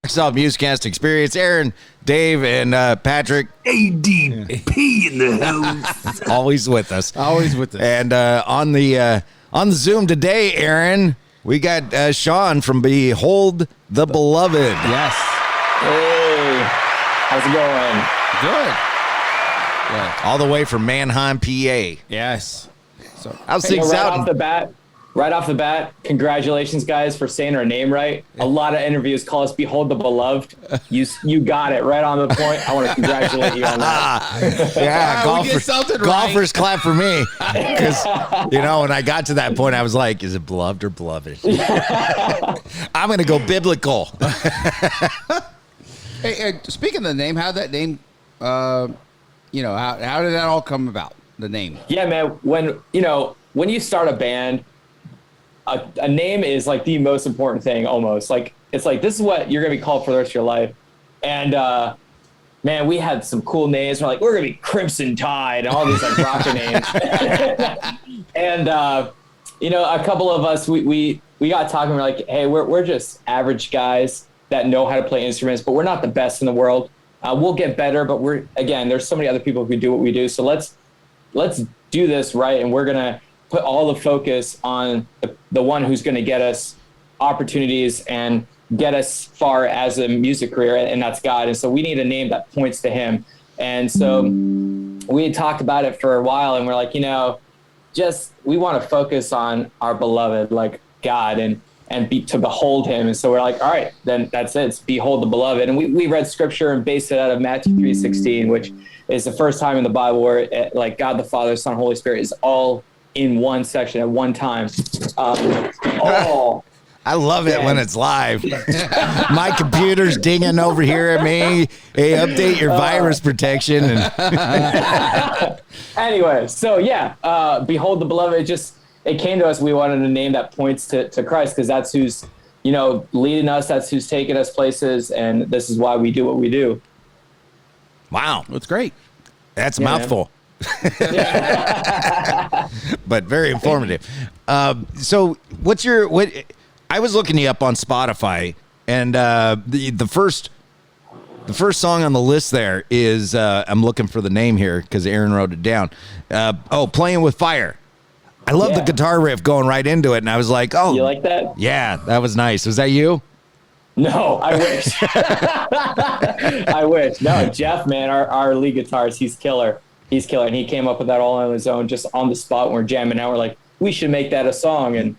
MUZKAST Experience. Aaron, Dave, and Patrick. ADP in the house. Always with us. Always with us. And on the Zoom today, Aaron, we got Sean from Behold the Beloved. Yes. Hey, how's it going? Good. Yeah. All the way from Mannheim, PA. Yes. So How's You know, things right out? off the bat, congratulations, guys, for saying our name right. A lot of interviews call us Behold the Beloved. You got it right on the point. I want to congratulate you on that. Yeah, we did something right. golfers clap for me. Because, when I got to that point, I was like, is it beloved or beloved? I'm going to go biblical. hey, speaking of the name, how did that name, how did that all come about, the name? Yeah, man, when you start a band, a name is like the most important thing almost. Like, it's like, this is what you're going to be called for the rest of your life. And, man, we had some cool names. We're like, we're going to be Crimson Tide and all these like rocker names. And, a couple of us, we got talking. We're like, hey, we're just average guys that know how to play instruments, but we're not the best in the world. We'll get better, but there's so many other people who do what we do. So let's do this right. And we're going to put all the focus on the one who's going to get us opportunities and get us far as a music career, and that's God. And so we need a name that points to him. And so we had talked about it for a while, and we're like, we want to focus on our beloved, like God, and to behold him. And so we're like, all right, then that's it. It's Behold the Beloved. And we read scripture and based it out of Matthew 3:16, which is the first time in the Bible where like God the Father, Son, Holy Spirit is all in one section at one time. I love it when it's live. My computer's dinging over here at me. Hey, update your virus protection. Anyway, so yeah, Behold the Beloved. It came to us. We wanted a name that points to Christ, because that's who's leading us. That's who's taking us places, and this is why we do what we do. Wow, That's great. that's a mouthful. But very informative. So I was looking you up on Spotify, and the first song on the list there is I'm looking for the name here because Aaron wrote it down. Playing with Fire. I love the guitar riff going right into it, and I was like, oh, You like that? yeah, that was nice. Was that you? No, I wish. I wish. No, Jeff, man, our lead guitarist, he's killer. He's killer, and he came up with that all on his own, just on the spot. When we're jamming out, we're like, we should make that a song, and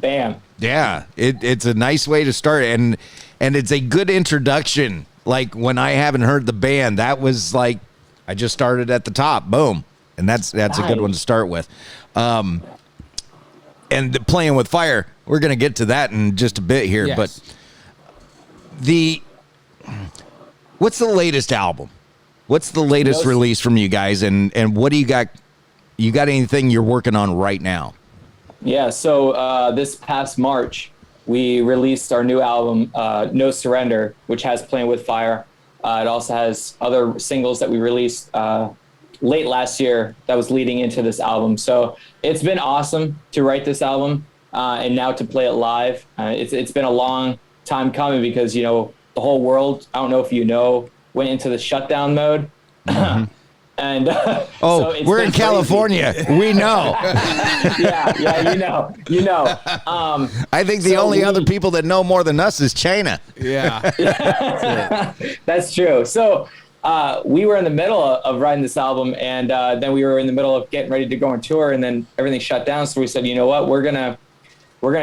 bam. Yeah, it's a nice way to start, and it's a good introduction. Like, when I haven't heard the band, that was like, I just started at the top, boom, and that's a good one to start with. And Playing with Fire, we're gonna get to that in just a bit here, Yes. but what's the latest album? What's the latest release from you guys, and what do you got? You got anything you're working on right now? Yeah, so this past March, we released our new album, No Surrender, which has Playing with Fire. It also has other singles that we released late last year that was leading into this album. So it's been awesome to write this album and now to play it live. It's been a long time coming because, the whole world, I don't know if went into the shutdown mode. Mm-hmm. And so we're in California. We know. yeah, you know. I think the only other people that know more than us is China. Yeah. That's true. So we were in the middle of writing this album, and then we were in the middle of getting ready to go on tour, and then everything shut down. So we said, you know what, we're gonna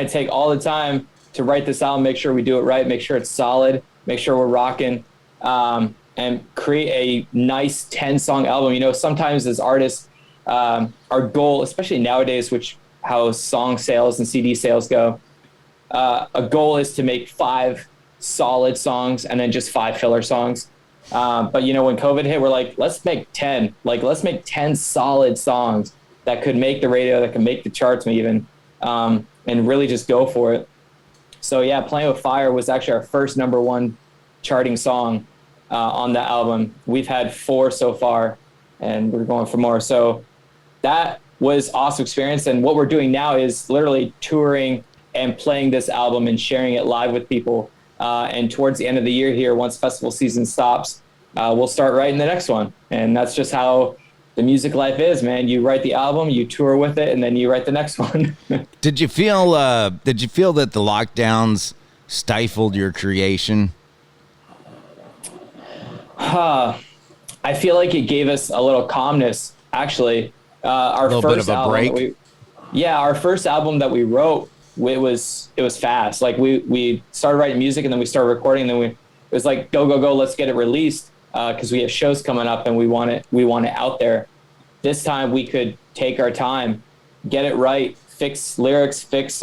take all the time to write this album, make sure we do it right, make sure it's solid, make sure we're rocking, and create a nice 10-song album. Sometimes as artists, our goal, especially nowadays, how song sales and CD sales go, a goal is to make 5 solid songs and then just 5 filler songs. But when COVID hit, we're like, let's make 10. Let's make 10 solid songs that could make the radio, that could make the charts even, and really just go for it. So yeah, Playing with Fire was actually our first #1 charting song on the album. We've had 4 so far, and we're going for more. So that was awesome experience. And what we're doing now is literally touring and playing this album and sharing it live with people. And towards the end of the year here, once festival season stops, we'll start writing the next one. And that's just how the music life is, man. You write the album, you tour with it, and then you write the next one. Did you feel that the lockdowns stifled your creation? I feel like it gave us a little calmness, actually. Our little first bit of a break? Our first album that we wrote, it was fast. Like we started writing music and then we started recording, and then it was like, go, let's get it released. Cause we have shows coming up and we want it out there. This time we could take our time, get it right, fix lyrics, fix,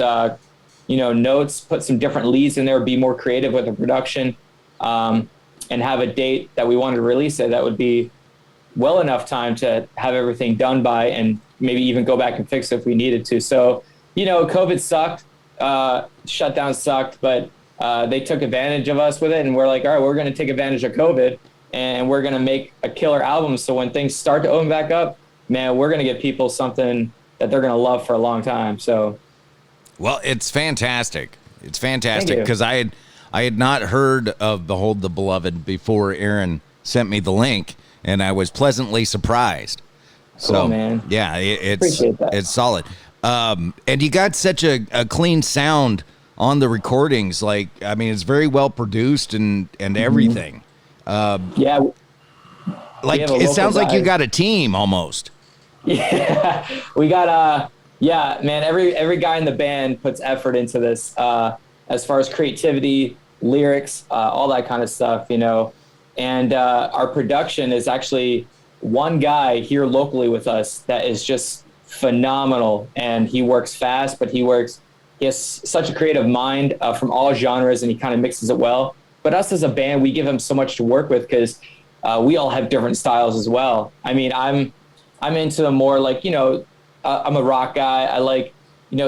notes, put some different leads in there, be more creative with the production, and have a date that we wanted to release it that would be well enough time to have everything done by, and maybe even go back and fix it if we needed to. So, COVID sucked, shutdown sucked, but they took advantage of us with it, and we're like, all right, we're going to take advantage of COVID, and we're going to make a killer album. So when things start to open back up, man, we're going to get people something that they're going to love for a long time. So, well, it's fantastic. It's fantastic because I had not heard of Behold the Beloved before Aaron sent me the link, and I was pleasantly surprised. Cool, so, man. Yeah, it's solid. And you got such a clean sound on the recordings. Like, I mean, it's very well produced and everything. Yeah. Like, it sounds like you got a team almost. Yeah, we got man, every guy in the band puts effort into this, as far as creativity, lyrics, all that kind of stuff, and our production is actually one guy here locally with us that is just phenomenal, and he works fast, but he has such a creative mind, from all genres, and he kind of mixes it well. But us as a band, we give him so much to work with because we all have different styles as well. I mean, I'm into the more like, I'm a rock guy. I like,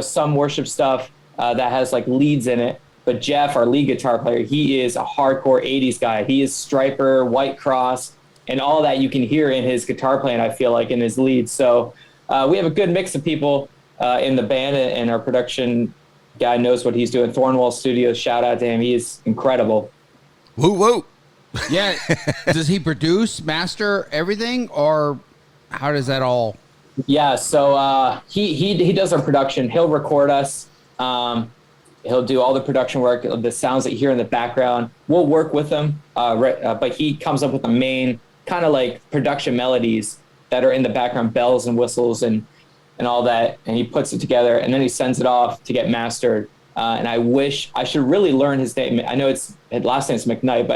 some worship stuff that has like leads in it. But Jeff, our lead guitar player, he is a hardcore 80s guy. He is Striper, White Cross, and all that you can hear in his guitar playing, I feel like, in his leads. So we have a good mix of people in the band, and our production guy knows what he's doing. Thornwall Studios, shout out to him. He is incredible. Woo. Yeah. Does he produce, master everything, or how does that all? Yeah. So he does our production. He'll record us. He'll do all the production work, the sounds that you hear in the background. We'll work with him, but he comes up with the main kind of like production melodies that are in the background, bells and whistles and all that, and he puts it together, and then he sends it off to get mastered. And I wish I should really learn his name. I know his last name's McKnight,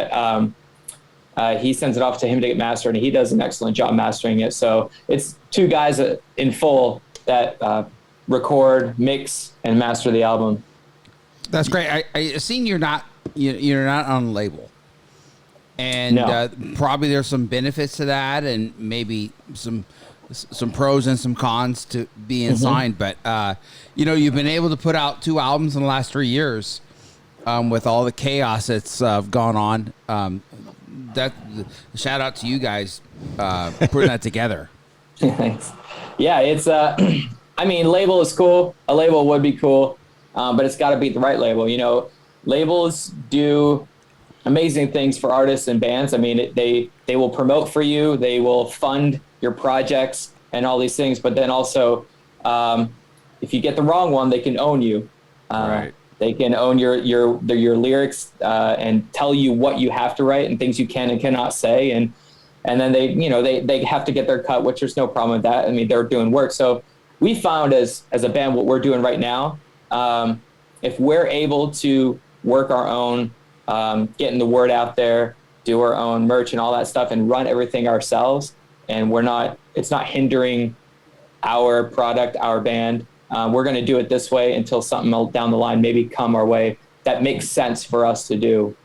but he sends it off to him to get mastered, and he does an excellent job mastering it. So it's two guys in full that record, mix, and master the album. That's great. I seen you're not on a label, and No. Probably there's some benefits to that, and maybe some pros and some cons to being signed. But you've been able to put out 2 albums in the last 3 years, with all the chaos that's gone on. That shout out to you guys putting that together. Thanks. Yeah, it's I mean, label is cool. A label would be cool. But it's got to be the right label. Labels do amazing things for artists and bands. I mean, they will promote for you. They will fund your projects and all these things. But then also, if you get the wrong one, they can own you. Right. They can own your lyrics and tell you what you have to write and things you can and cannot say. And then they have to get their cut, which there's no problem with that. I mean, they're doing work. So we found as a band what we're doing right now. If we're able to work our own, getting the word out there, do our own merch and all that stuff, and run everything ourselves, and it's not hindering our product, our band, we're going to do it this way until something down the line maybe come our way that makes sense for us to do.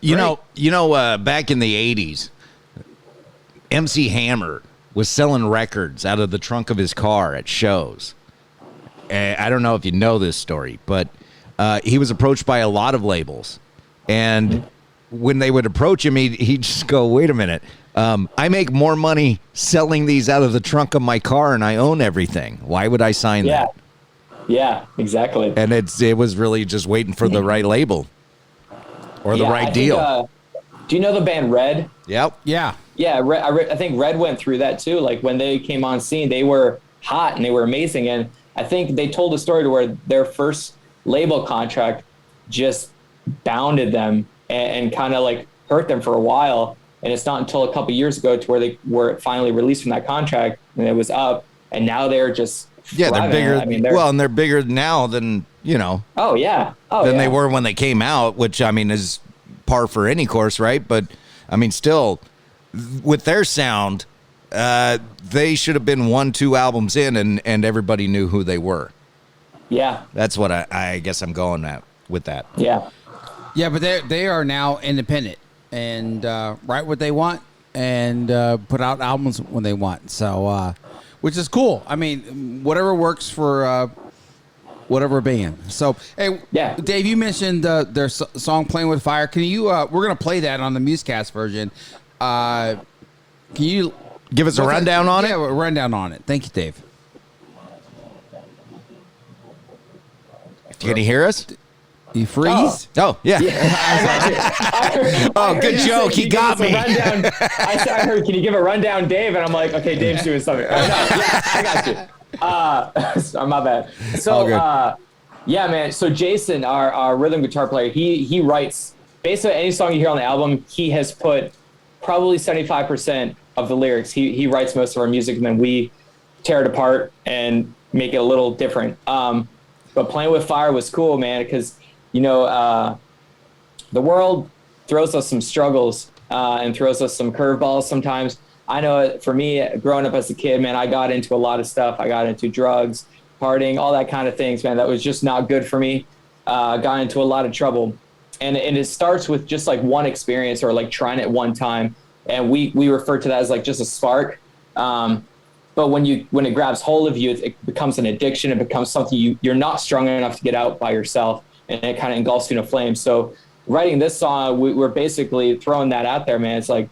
Back in the 80s, MC Hammer was selling records out of the trunk of his car at shows. I don't know if you know this story, but he was approached by a lot of labels. And when they would approach him, he'd just go, wait a minute. I make more money selling these out of the trunk of my car, and I own everything. Why would I sign that? Yeah, exactly. And it was really just waiting for the right label. or the right I deal. Think, do you know the band Red? Yep. Yeah. Yeah, I think Red went through that too. Like when they came on scene, they were hot and they were amazing. And I think they told a story to where their first label contract just bounded them and kind of like hurt them for a while. And it's not until a couple of years ago to where they were finally released from that contract and it was up. And now they're just Yeah, they're thriving. bigger. I mean, and they're bigger now than Oh yeah. than they were when they came out, which I mean is par for any course, right? But I mean, still, with their sound, they should have been 1-2 albums in, and everybody knew who they were. Yeah. That's what I guess I'm going at with that. Yeah. Yeah, but they are now independent and write what they want and put out albums when they want. So, which is cool. I mean, whatever works for whatever band. So, hey, Yeah. Dave, you mentioned their song "Playing with Fire." Can you? We're gonna play that on the MUZKAST version. Can you Give us a rundown on it? Yeah, a rundown on it. Thank you, Dave. Can you hear us? You freeze? Oh, yeah. Oh, good joke. He got me. I heard, can you give a rundown, Dave? And I'm like, okay, Dave's doing something. Oh, no, yeah, I got you. My bad. So, yeah, man. So Jason, our rhythm guitar player, he writes basically any song you hear on the album. He has put probably 75% of the lyrics. He writes most of our music, and then we tear it apart and make it a little different. But Playing with Fire was cool, man, because the world throws us some struggles and throws us some curveballs sometimes. I know for me, growing up as a kid, man, I got into a lot of stuff. I got into drugs, partying, all that kind of things, man. That was just not good for me. Got into a lot of trouble. And it starts with just like one experience or like trying it one time. And we refer to that as like just a spark. But when it grabs hold of you, it becomes an addiction. It becomes something you're not strong enough to get out by yourself. And it kind of engulfs you in a flame. So writing this song, we're basically throwing that out there, man. It's like,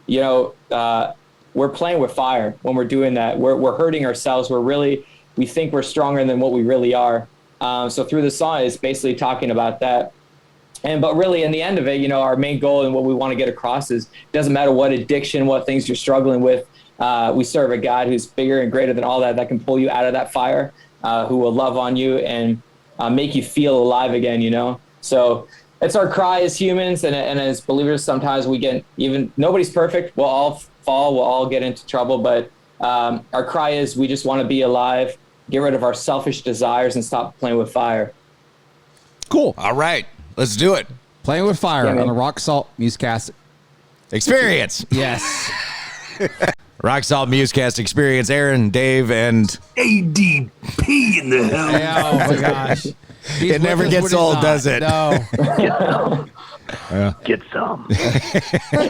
we're playing with fire when we're doing that. We're hurting ourselves. We think we're stronger than what we really are. So through the song, it's basically talking about that. But really, in the end of it, our main goal and what we want to get across is it doesn't matter what addiction, what things you're struggling with. We serve a God who's bigger and greater than all that can pull you out of that fire, who will love on you and make you feel alive again, So it's our cry as humans and as believers. Sometimes we get nobody's perfect. We'll all fall. We'll all get into trouble. But our cry is we just want to be alive, get rid of our selfish desires and stop playing with fire. Cool. All right. Let's do it. Playing with Fire Yeah, on man. the Rock Salt MUZKAST. Experience. Yes. Rock Salt MUZKAST Experience. Aaron, Dave, and ADP in the house. Yeah, oh my gosh. it never gets old, does it? No. Get some.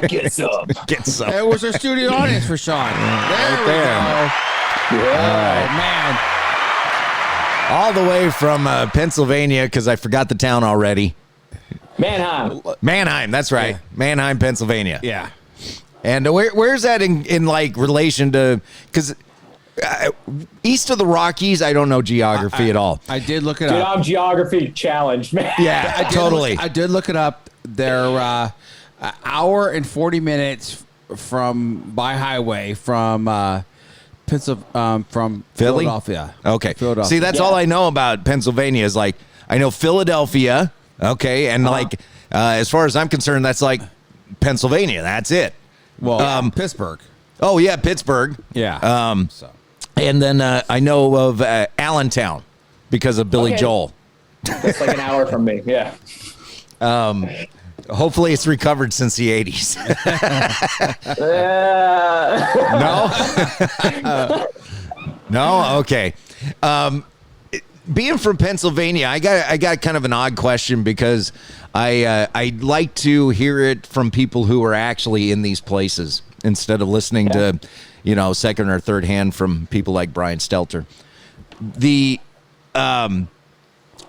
Get some. Get some. It was our studio audience for Sean. There we there. go. Oh, man. All the way from Pennsylvania, because I forgot the town already. Mannheim, that's right. Yeah. Mannheim, Pennsylvania. Yeah. And where's that in like relation to, because east of the Rockies, I don't know geography at all. I did look it Dude, up. I'm geography challenged, man. Yeah, totally. I did look it up. They're an hour and 40 minutes by highway from Philly? Philadelphia. Okay. Philadelphia. See, that's all I know about Pennsylvania is like, I know Philadelphia. Okay. And like, as far as I'm concerned, that's like Pennsylvania. That's it. Well, Pittsburgh. Oh, yeah. Pittsburgh. Yeah. And then I know of Allentown because of Billy Okay. Joel. That's like an hour from me. Yeah. Hopefully it's recovered since the 80s. No? No? Okay. Being from Pennsylvania, I got kind of an odd question because I like to hear it from people who are actually in these places instead of listening to, second or third hand from people like Brian Stelter.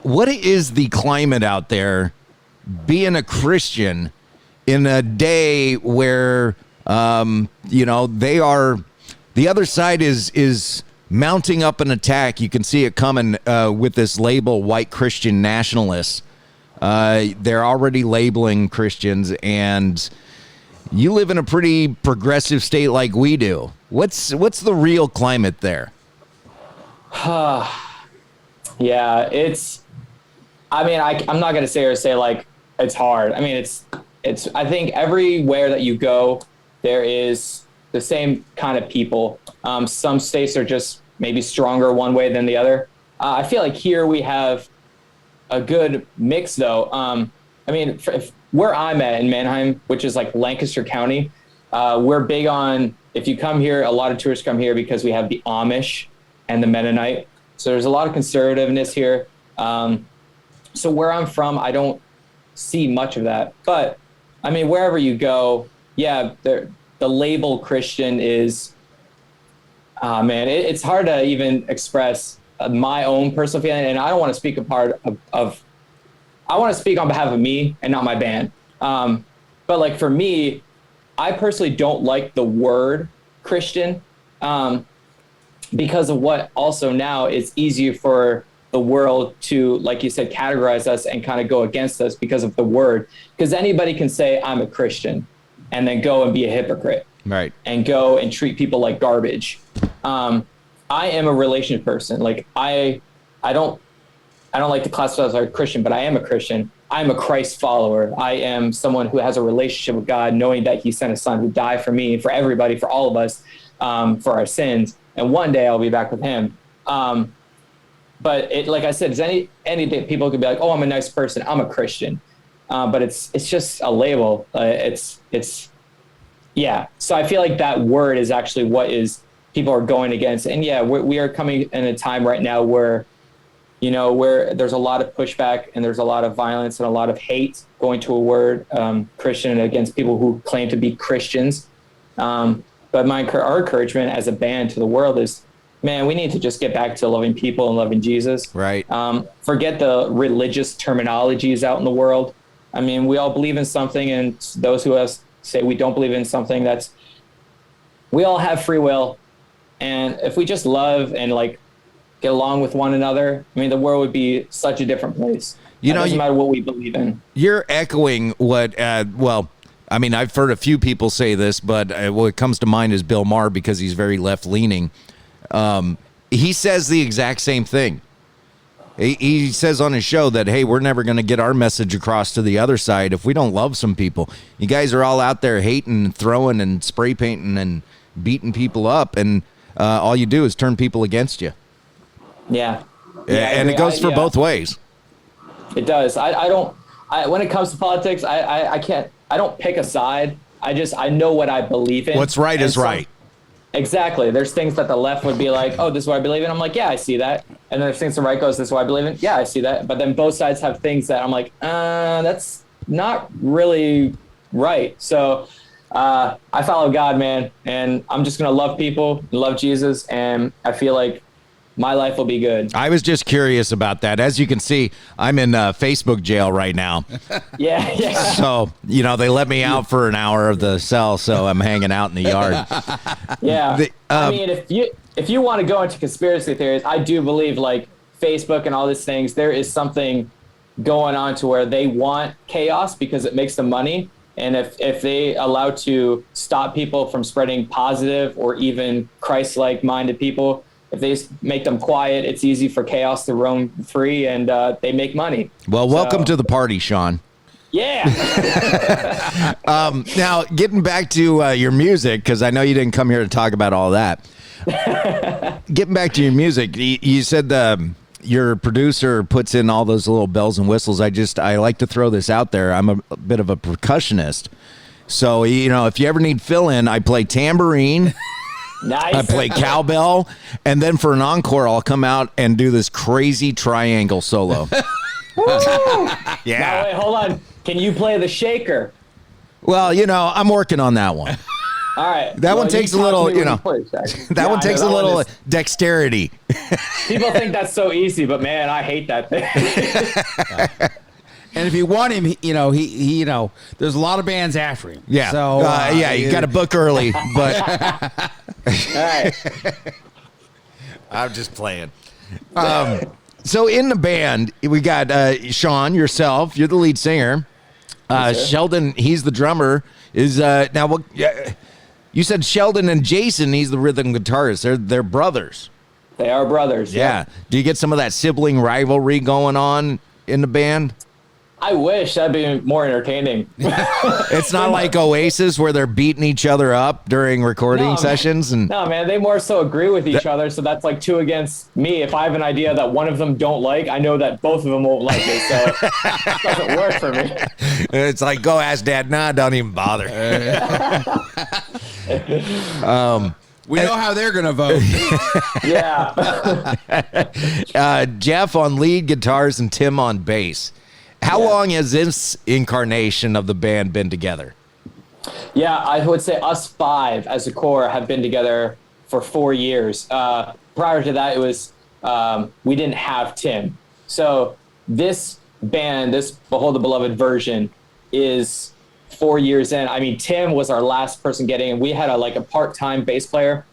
What is the climate out there being a Christian in a day where, they are, the other side is mounting up an attack. You can see it coming with this label, white Christian nationalists. They're already labeling Christians, and you live in a pretty progressive state like we do. What's the real climate there? Yeah, I mean, I'm not going to say like it's hard. I mean, I think everywhere that you go, there is the same kind of people. Some states are just maybe stronger one way than the other. I feel like here we have a good mix, though. I mean, where I'm at in Mannheim, which is like Lancaster County, we're big on, if you come here, a lot of tourists come here because we have the Amish and the Mennonite. So there's a lot of conservativeness here. So where I'm from, I don't see much of that. But I mean, wherever you go, yeah, the label Christian is, man, it's hard to even express my own personal feeling. And I don't want to speak I want to speak on behalf of me and not my band. But like for me, I personally don't like the word Christian because of what also now it's easier for the world to, like you said, categorize us and kind of go against us because of the word. Because anybody can say I'm a Christian and then go and be a hypocrite. Right. And go and treat people like garbage. I am a relationship person. Like I don't like to classify as a Christian, but I am a Christian. I'm a Christ follower. I am someone who has a relationship with God, knowing that he sent his son who died for me, for everybody, for all of us, for our sins. And one day I'll be back with him. But it, like I said, it's any day people could be like, oh, I'm a nice person, I'm a Christian. But it's just a label. Yeah. So I feel like that word is actually what people are going against. And yeah, we are coming in a time right now where there's a lot of pushback and there's a lot of violence and a lot of hate going to a word, Christian, against people who claim to be Christians. But our encouragement as a band to the world is, man, we need to just get back to loving people and loving Jesus. Right. Forget the religious terminologies out in the world. I mean, we all believe in something, and those who say we don't believe in something, we all have free will. And if we just love and like get along with one another, I mean, the world would be such a different place. It doesn't matter what we believe in. You're echoing what, I mean, I've heard a few people say this, but what comes to mind is Bill Maher, because he's very left-leaning. He says the exact same thing. He says on his show that, hey, we're never going to get our message across to the other side if we don't love some people. You guys are all out there hating and throwing and spray painting and beating people up, and all you do is turn people against you. Yeah. And it goes for both ways. It does. When it comes to politics, I don't pick a side. I know what I believe in. What's right is right. Exactly. There's things that the left would be like, oh, this is what I believe in. I'm like, yeah, I see that. And then there's things the right goes, this is what I believe in. Yeah, I see that. But then both sides have things that I'm like, that's not really right. So I follow God, man. And I'm just going to love people and love Jesus. And I feel like my life will be good. I was just curious about that. As you can see, I'm in Facebook jail right now. Yeah. So, they let me out for an hour of the cell, so I'm hanging out in the yard. Yeah. I mean, if you want to go into conspiracy theories, I do believe like Facebook and all these things, there is something going on to where they want chaos because it makes them money. And if they allow to stop people from spreading positive or even Christ-like minded people, if they make them quiet, it's easy for chaos to roam free, and they make money. Well, welcome to the party, Sean. Yeah. Now, getting back to your music, because I know you didn't come here to talk about all that. Getting back to your music, you said your producer puts in all those little bells and whistles. I like to throw this out there. I'm a bit of a percussionist. So, if you ever need fill-in, I play tambourine. Nice. I play cowbell, and then for an encore, I'll come out and do this crazy triangle solo. Yeah. Now, wait, hold on. Can you play the shaker? Well, I'm working on that one. All right. That one takes a little, that one takes a little dexterity. People think that's so easy, but man, I hate that thing. And if you want him, he there's a lot of bands after him. Yeah. So you got to book early, but all right. I'm just playing. So in the band, we got Sean, yourself. You're the lead singer. Yes, sir. Sheldon, he's the drummer. Is now what? You said Sheldon and Jason. He's the rhythm guitarist. They're brothers. They are brothers. Yeah. Do you get some of that sibling rivalry going on in the band? I wish that'd be more entertaining. It's not like Oasis where they're beating each other up during recording sessions. And no, man, they more so agree with each other. So that's like 2 against me. If I have an idea that one of them don't like, I know that both of them won't like it. So it doesn't work for me. It's like, go ask Dad. Nah, don't even bother. We know how they're going to vote. Yeah. Jeff on lead guitars and Tim on bass. How long has this incarnation of the band been together? Yeah, I would say us 5 as a core have been together for 4 years. Prior to that, it was we didn't have Tim. So this band, this Behold the Beloved version, is 4 years in. I mean, Tim was our last person getting in. We had a part-time bass player,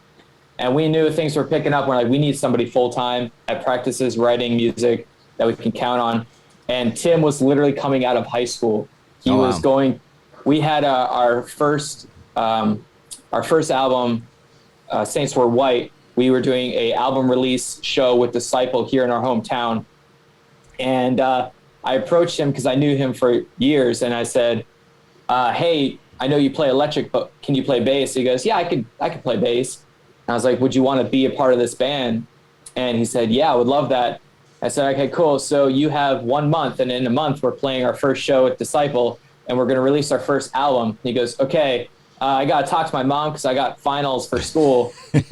and we knew things were picking up. We're like, we need somebody full-time at practices, writing music that we can count on. And Tim was literally coming out of high school. He was going. We had our first album, Saints Were White. We were doing a album release show with Disciple here in our hometown, and I approached him because I knew him for years, and I said, "Hey, I know you play electric, but can you play bass?" He goes, "Yeah, I could play bass." And I was like, "Would you want to be a part of this band?" And he said, "Yeah, I would love that." I said, "Okay, cool. So you have 1 month, and in a month we're playing our first show at Disciple, and we're going to release our first album." And he goes, "Okay, I got to talk to my mom because I got finals for school." I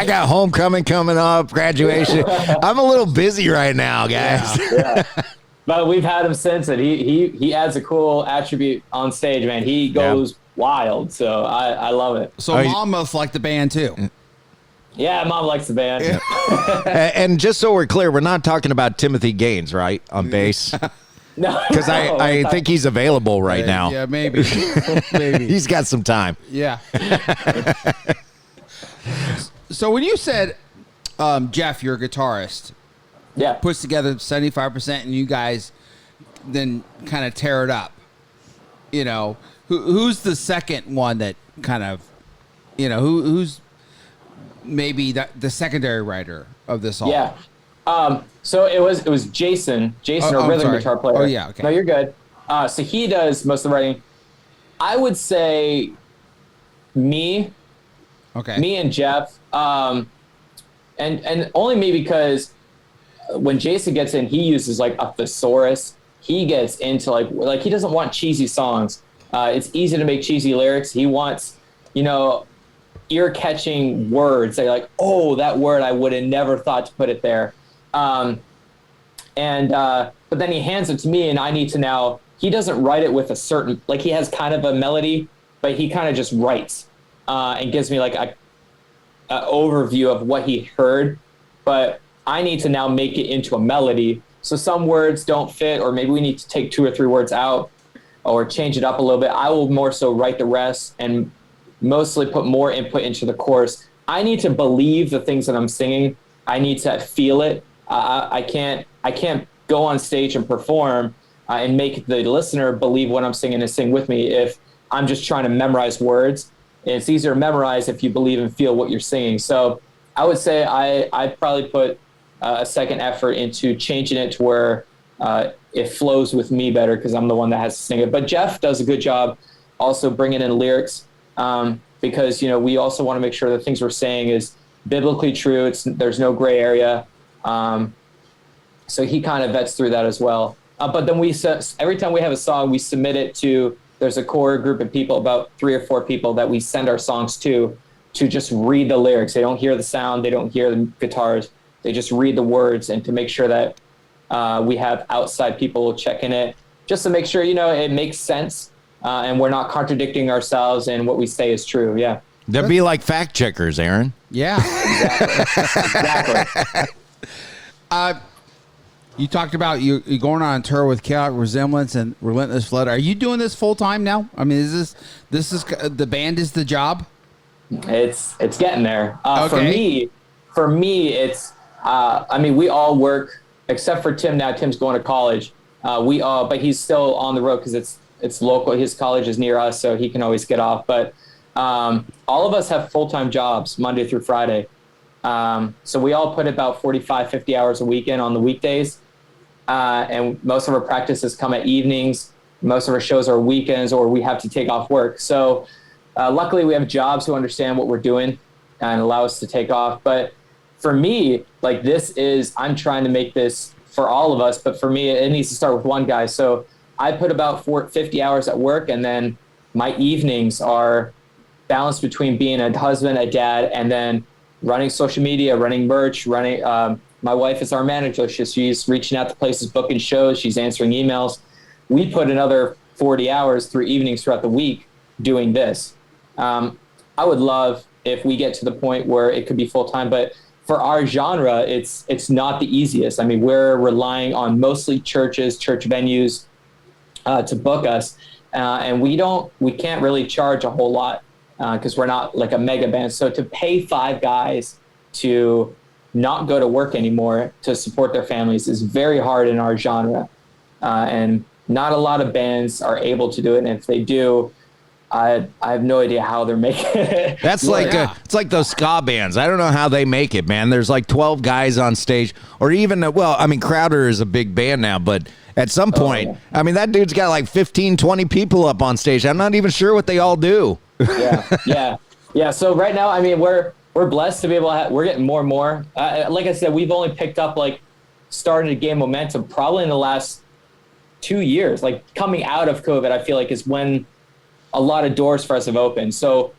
got homecoming coming up, graduation. I'm a little busy right now, guys. Yeah. But we've had him since, and he adds a cool attribute on stage, man. He goes wild, so I love it. So Mom must like the band too. Yeah, Mom likes the band. Yeah. And just so we're clear, we're not talking about Timothy Gaines, right, on bass? No, Because I think he's available right now. Yeah, maybe. Maybe. He's got some time. Yeah. So when you said, Jeff, you're a guitarist, Yeah. puts together 75%, and you guys then kind of tear it up. You know, who's the second one that kind of, who's maybe the secondary writer of this all? Yeah. So it was Jason, our rhythm guitar player. Oh, yeah, okay. No, you're good. So he does most of the writing. I would say me and Jeff, and only me because when Jason gets in, he uses like a thesaurus. He gets into like he doesn't want cheesy songs. It's easy to make cheesy lyrics. He wants, ear-catching words. They're like, oh, that word, I would have never thought to put it there. But then he hands it to me, and I need to now. He doesn't write it with a certain, like he has kind of a melody, but he kind of just writes and gives me like a overview of what he heard. But I need to now make it into a melody. So some words don't fit, or maybe we need to take 2 or 3 words out or change it up a little bit. I will more so write the rest and mostly put more input into the chorus. I need to believe the things that I'm singing. I need to feel it. I can't go on stage and perform and make the listener believe what I'm singing and sing with me if I'm just trying to memorize words. It's easier to memorize if you believe and feel what you're singing. So I would say I probably put a second effort into changing it to where it flows with me better because I'm the one that has to sing it. But Jeff does a good job also bringing in lyrics because, we also want to make sure the things we're saying is biblically true. There's no gray area. So he kind of vets through that as well. But then every time we have a song, we submit it to, there's a core group of people, about 3 or 4 people that we send our songs to just read the lyrics. They don't hear the sound. They don't hear the guitars. They just read the words, and to make sure that we have outside people checking it, just to make sure, it makes sense and we're not contradicting ourselves and what we say is true. Yeah. They'd be like fact checkers, Aaron. Yeah. Exactly. You talked about you're going on a tour with Chaotic Resemblance and Relentless Flood. Are you doing this full time now? I mean, is this the band is the job? It's getting there. Okay. For me, it's I mean, we all work except for Tim now. Tim's going to college. But he's still on the road because it's local. His college is near us, so he can always get off. But all of us have full-time jobs Monday through Friday. So we all put about 45, 50 hours a weekend on the weekdays. And most of our practices come at evenings. Most of our shows are weekends, or we have to take off work. So luckily we have jobs who understand what we're doing and allow us to take off. But for me, like I'm trying to make this for all of us, but for me, it needs to start with one guy. So I put about 50 hours at work, and then my evenings are balanced between being a husband, a dad, and then running social media, running merch, my wife is our manager. She's reaching out to places, booking shows. She's answering emails. We put another 40 hours through evenings throughout the week doing this. I would love if we get to the point where it could be full-time, but for our genre, it's not the easiest. I mean, we're relying on mostly churches, church venues to book us. And we can't really charge a whole lot because we're not like a mega band. So to pay 5 guys to not go to work anymore to support their families is very hard in our genre. And not a lot of bands are able to do it. And if they do, I have no idea how they're making it. That's it's like those ska bands. I don't know how they make it, man. There's like 12 guys on stage, or even, Crowder is a big band now, but at some point, that dude's got like 15, 20 people up on stage. I'm not even sure what they all do. Yeah. So right now, we're blessed to be able to we're getting more and more. Like I said, we've only picked up, started to gain momentum probably in the last 2 years. Like coming out of COVID, I feel like is when a lot of doors for us have opened. So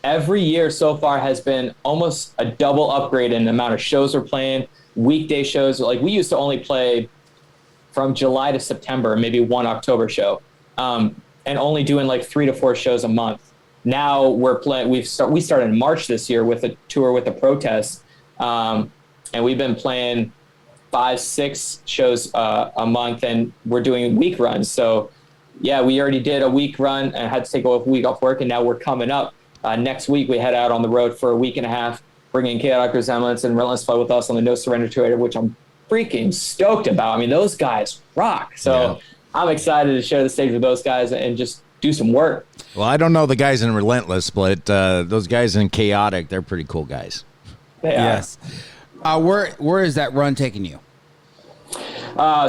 every year so far has been almost a double upgrade in the amount of shows we're playing, weekday shows. Like we used to only play from July to September, maybe one October show, and only doing like 3 to 4 shows a month. Now we're playing. We started in March this year with a tour with the Protest, and we've been playing 5, 6 shows a month, and we're doing week runs. So yeah, we already did a week run and had to take a week off work, and now we're coming up. Next week, we head out on the road for a week and a half, bringing Chaotic Resemblance and Relentless Flow with us on the No Surrender Tour, which I'm freaking stoked about. Those guys rock. So I'm excited to share the stage with those guys and just do some work. Well, I don't know the guys in Relentless, but those guys in Chaotic, they're pretty cool guys. Yes. Where is that run taking you?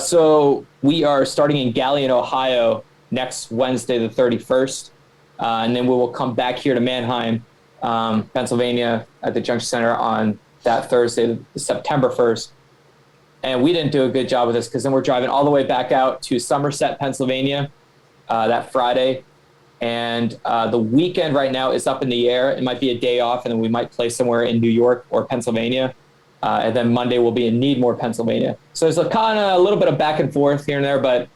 So we are starting in Galion, Ohio next Wednesday, the 31st. And then we will come back here to Mannheim, Pennsylvania at the Junction Center on that Thursday, September 1st. And we didn't do a good job with this because then we're driving all the way back out to Somerset, Pennsylvania that Friday. And the weekend right now is up in the air. It might be a day off, and then we might play somewhere in New York or Pennsylvania. And then Monday will be in Needmore, Pennsylvania. So there's a little bit of back and forth here and there, but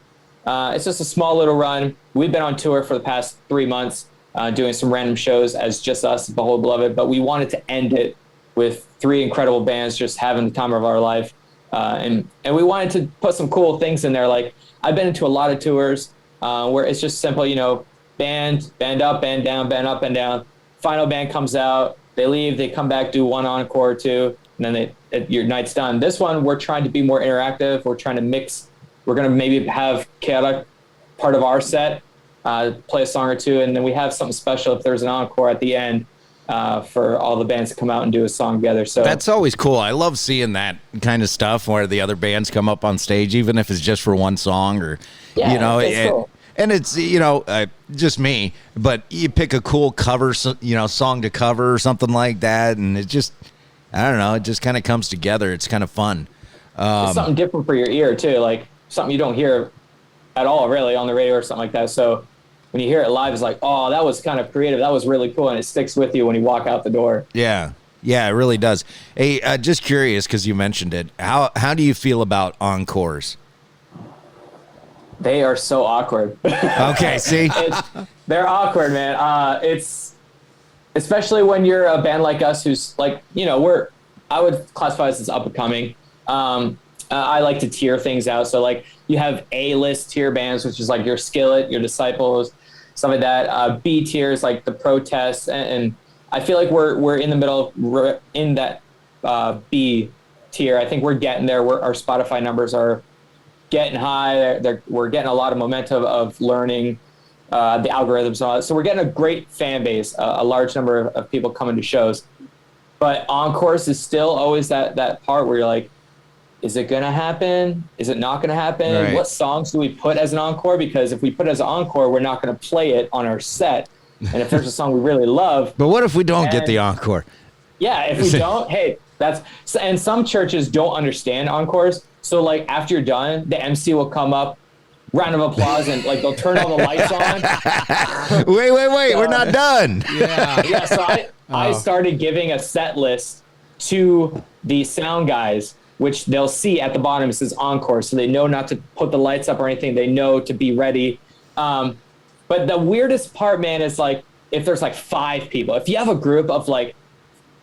it's just a small little run. We've been on tour for the past 3 months, doing some random shows as just us, Behold Beloved, but we wanted to end it with 3 incredible bands just having the time of our life. And we wanted to put some cool things in there. Like I've been into a lot of tours where it's just simple, band up, band down, band up and down. Final band comes out, they leave, they come back, do 1 encore or 2, and then your night's done. This one, we're trying to be more interactive. We're trying to mix. We're going to maybe have Chaotic part of our set, play a song or 2, and then we have something special if there's an encore at the end for all the bands to come out and do a song together. So that's always cool. I love seeing that kind of stuff where the other bands come up on stage, even if it's just for one song or, cool. And it's, just me, but you pick a cool cover, song to cover or something like that. And it just, I don't know, it just kind of comes together. It's kind of fun. It's something different for your ear too. Like something you don't hear at all really on the radio or something like that. So when you hear it live, it's like, oh, that was kind of creative. That was really cool. And it sticks with you when you walk out the door. Yeah. Yeah, it really does. Hey, just curious, because you mentioned it. How do you feel about encores? They are so awkward. Okay, see? They're awkward, man. It's especially when you're a band like us who's like, I would classify us as up and coming. I like to tier things out. So like you have A-list tier bands, which is like your Skillet, your Disciples, some of that. B tiers like the Protests, and I feel like we're in the middle, in that B tier. I think we're getting there. Our Spotify numbers are getting high. We're getting a lot of momentum of learning the algorithms and all that. So we're getting a great fan base, a large number of people coming to shows. But encores is still always that part where you're like, is it going to happen? Is it not going to happen? Right. What songs do we put as an encore? Because if we put it as an encore, we're not going to play it on our set. And if there's a song we really love. But what if we don't get the encore? Yeah, if we don't, hey, and some churches don't understand encores. So like after you're done, the MC will come up, round of applause, and like they'll turn all the lights on. Wait, we're not done. Yeah. So I started giving a set list to the sound guys, which they'll see at the bottom. It says encore, so they know not to put the lights up or anything. They know to be ready. But the weirdest part, man, is like if there's like 5 people. If you have a group of like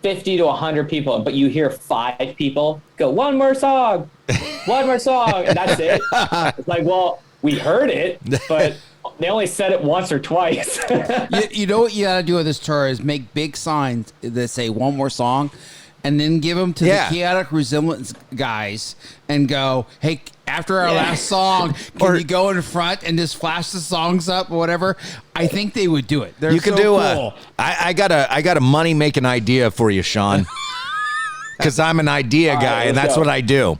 50 to 100 people, but you hear 5 people go, one more song, and that's it. It's like, well, we heard it, but they only said it once or twice. You know what you gotta do with this tour is make big signs that say one more song, and then give them to the Chaotic Resemblance guys and go, hey, after our last song, can you go in front and just flash the songs up or whatever? I think they would do it. They're You can so do cool. I got a money making idea for you, Sean. Because I'm an idea guy, and that's what I do.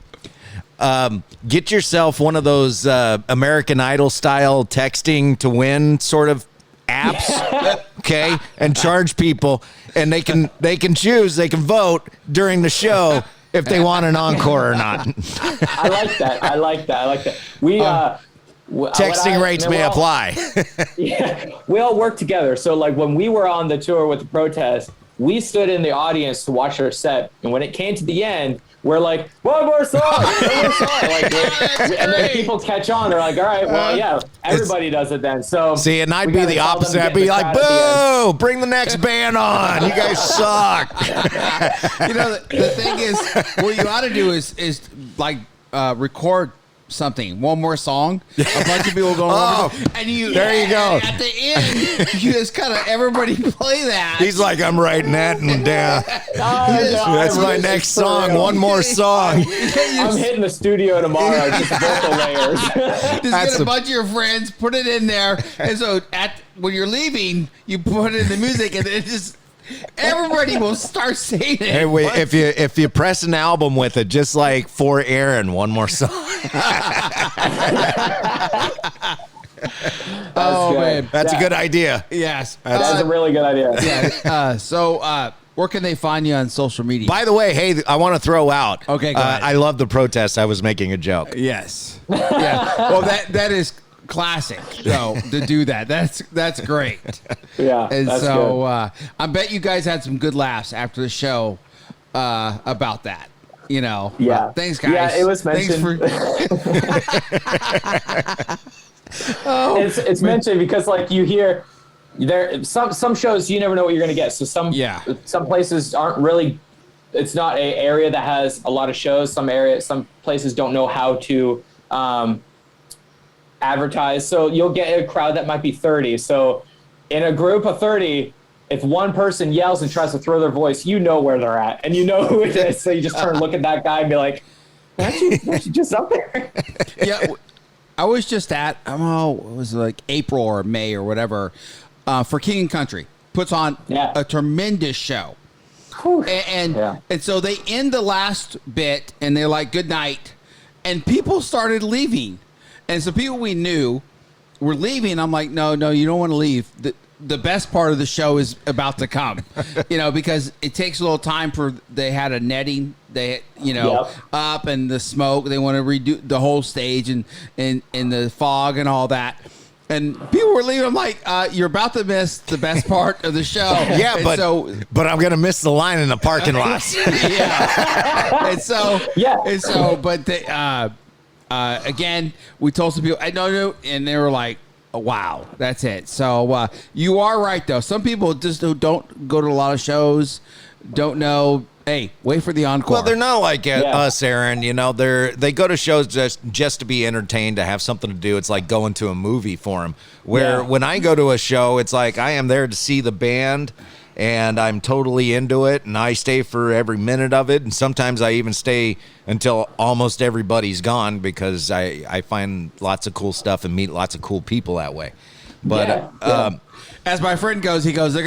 Get yourself one of those American Idol style texting to win sort of apps, okay, and charge people, and they can choose, they can vote during the show if they want an encore or not. I like that. We texting rates may apply. Yeah, we all work together. So like when we were on the tour with the protest, we stood in the audience to watch our set, and when it came to the end, we're like, one more song. Like, and then people catch on. They're like, all right, well, yeah, everybody does it then. So see, and I'd be the opposite. I'd be like, boo, bring the next band on. You guys suck. You know, the thing is, what you ought to do is like record something, one more song, a bunch of people going and you there you go. At the end, you just kind of everybody play that. He's like, I'm writing that and down. That's my next song. One more song. I'm hitting the studio tomorrow. Just vocal layers. Just get a bunch of your friends, put it in there, and so when you're leaving, you put it in the music, and it just. Everybody will start saying it. Hey, wait! If you press an album with it, just like For Aaron, one more song. Man, that's a good idea. Yes, that's a really good idea. Yeah. So, where can they find you on social media? By the way, hey, I want to throw out. Okay, go ahead. I love the protest. I was making a joke. Yes. Yeah. Well, that is classic. So to do that, that's great. Yeah. And that's so good. I bet you guys had some good laughs after the show about that. You know. Yeah. Thanks, guys. Yeah, it was mentioned. It's mentioned because like you hear there some shows you never know what you're going to get. So some places aren't really. It's not an area that has a lot of shows. Some places don't know how to advertise. So you'll get a crowd that might be 30. So in a group of 30, if one person yells and tries to throw their voice, you know where they're at and you know who it is. So you just turn and look at that guy and be like, weren't you just up there? Yeah. I was just at, it was like April or May or whatever, for King and Country. Puts on a tremendous show. And so they end the last bit and they're like, good night. And people started leaving. And so people we knew were leaving. I'm like, no, you don't want to leave. The best part of the show is about to come, because it takes a little time they had a netting, up and the smoke. They want to redo the whole stage and the fog and all that. And people were leaving. I'm like, you're about to miss the best part of the show. Yeah, but I'm going to miss the line in the parking lot. Yeah. But they, again, we told some people, I know, and they were like, oh, wow, that's it. So you are right, though. Some people just don't go to a lot of shows, don't know. Hey, wait for the encore. Well, they're not like us, Aaron. They go to shows just to be entertained, to have something to do. It's like going to a movie for them. Where when I go to a show, it's like I am there to see the band, and I'm totally into it, and I stay for every minute of it, and sometimes I even stay until almost everybody's gone because I find lots of cool stuff and meet lots of cool people that way. But as my friend goes, he goes,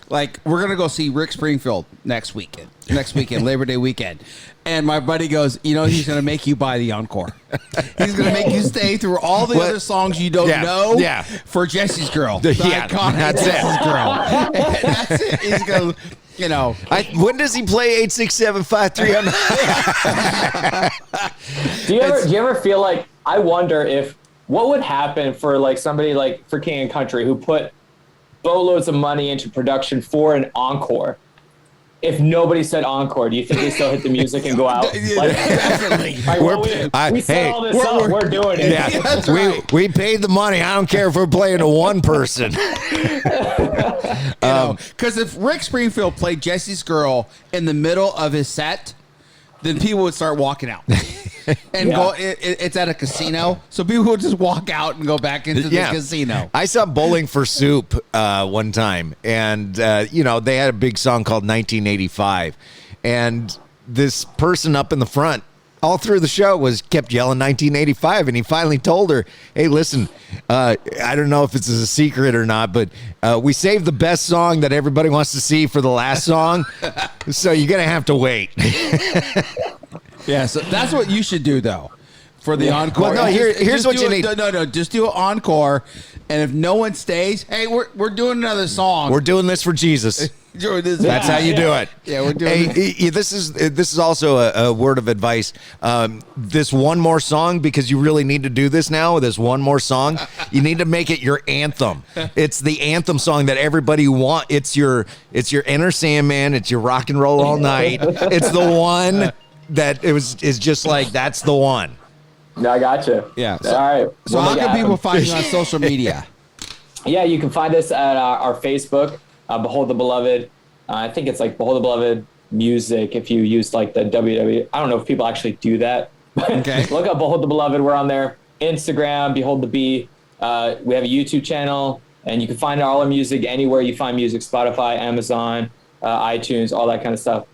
like, we're going to go see Rick Springfield next weekend, Labor Day weekend. And my buddy goes, you know, he's going to make you buy the encore. He's going to make you stay through all the other songs you don't know for Jesse's Girl. The iconic that's Jesse's Girl. And that's it. He's going to, you know. When does he play 867-5309? Do you ever feel like, I wonder if, what would happen for like somebody like for King and Country who put boatloads of money into production for an encore? If nobody said encore, do you think they still hit the music and go out? Like, Definitely. Like, we set all this up. We're doing it. Yeah, that's right. we paid the money. I don't care if we're playing to one person. Because if Rick Springfield played Jesse's Girl in the middle of his set, then people would start walking out. And go. It's at a casino, so people would just walk out and go back into the casino. I saw Bowling for Soup one time, and you know, they had a big song called 1985, and this person up in the front all through the show kept yelling 1985, and he finally told her, "Hey, listen, I don't know if it's a secret or not, but we saved the best song that everybody wants to see for the last song, so you're gonna have to wait." Yeah, so that's what you should do, though, for the encore. Well, no, here's what you need. No, just do an encore, and if no one stays, hey, we're doing another song. We're doing this for Jesus. That's how you do it. Yeah, we're doing it. This is also a word of advice. This one more song, because you really need to do this now. This one more song, you need to make it your anthem. It's the anthem song that everybody wants. It's your Enter Sandman. It's your Rock and Roll All Night. It's the one that is just like, that's the one. No, I got you. Yeah. All right. So how can people find you on social media? Yeah, you can find us at our Facebook, Behold the Beloved. I think it's like Behold the Beloved Music. If you use like the www, I don't know if people actually do that. Okay. Look up Behold the Beloved. We're on there. Instagram, Behold the Bee. We have a YouTube channel, and you can find all our music anywhere you find music: Spotify, Amazon, iTunes, all that kind of stuff.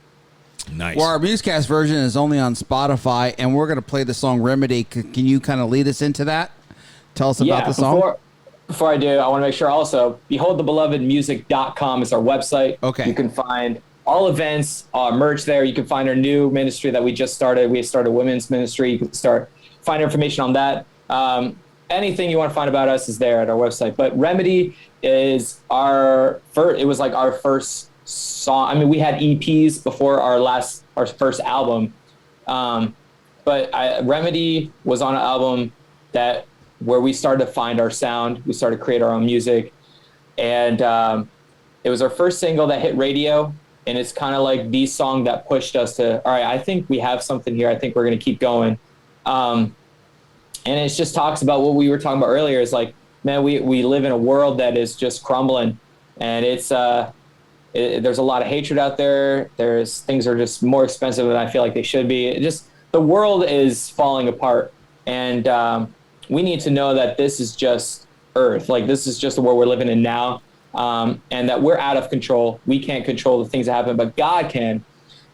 Nice. Well, our MUZKAST version is only on Spotify, and we're going to play the song Remedy. Can you kind of lead us into that? Tell us about the song. Before I do, I want to make sure also, beholdthebelovedmusic.com is our website. Okay. You can find all events, merch there. You can find our new ministry that we just started. We started a women's ministry. You can find information on that. Anything you want to find about us is there at our website. But Remedy is it was like our first song. I mean, we had EPs before our first album. But Remedy was on an album where we started to find our sound. We started to create our own music. And it was our first single that hit radio. And it's kind of like the song that pushed us to, all right, I think we have something here. I think we're going to keep going. And it just talks about what we were talking about earlier. Is like, man, we live in a world that is just crumbling. And it's there's a lot of hatred out there. Things are just more expensive than I feel like they should be. The world is falling apart. And we need to know that this is just Earth. Like, this is just the world we're living in now. And that we're out of control. We can't control the things that happen, but God can.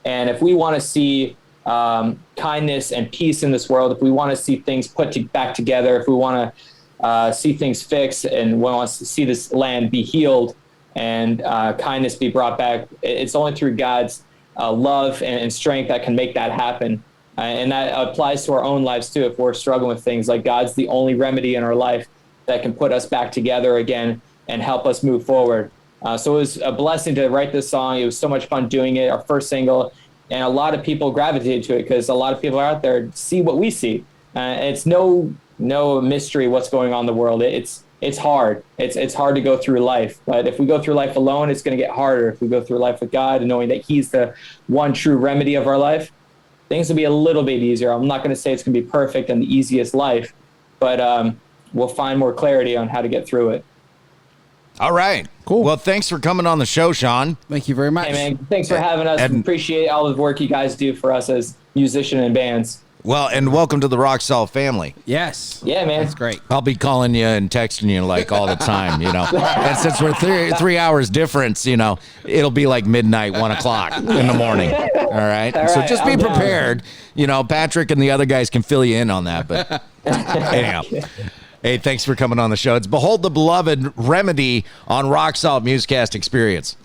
And if we want to see kindness and peace in this world, if we want to see things back together, if we want to see things fixed and want to see this land be healed and kindness be brought back, it's only through God's love and strength that can make that happen. And that applies to our own lives too. If we're struggling with things, like, God's the only remedy in our life that can put us back together again and help us move forward. So it was a blessing to write this song. It was so much fun doing it, our first single, and a lot of people gravitated to it because a lot of people out there see what we see. It's no mystery what's going on in the world. It's hard. It's hard to go through life, but if we go through life alone, it's going to get harder. If we go through life with God and knowing that He's the one true remedy of our life, things will be a little bit easier. I'm not going to say it's going to be perfect and the easiest life, but we'll find more clarity on how to get through it. All right. Cool. Well, thanks for coming on the show, Sean. Thank you very much. Hey, man, thanks for having us. Appreciate all the work you guys do for us as musicians and bands. Well, and welcome to the Rock Salt family. Yes. Yeah, man. That's great. I'll be calling you and texting you like all the time, you know. And since we're 3 hours difference, you know, it'll be like midnight, 1 o'clock in the morning. All right. So right, just be I'm down. prepared. You know, Patrick and the other guys can fill you in on that. But anyhow, hey, thanks for coming on the show. It's Behold the Beloved Remedy on Rock Salt MUZKAST Experience.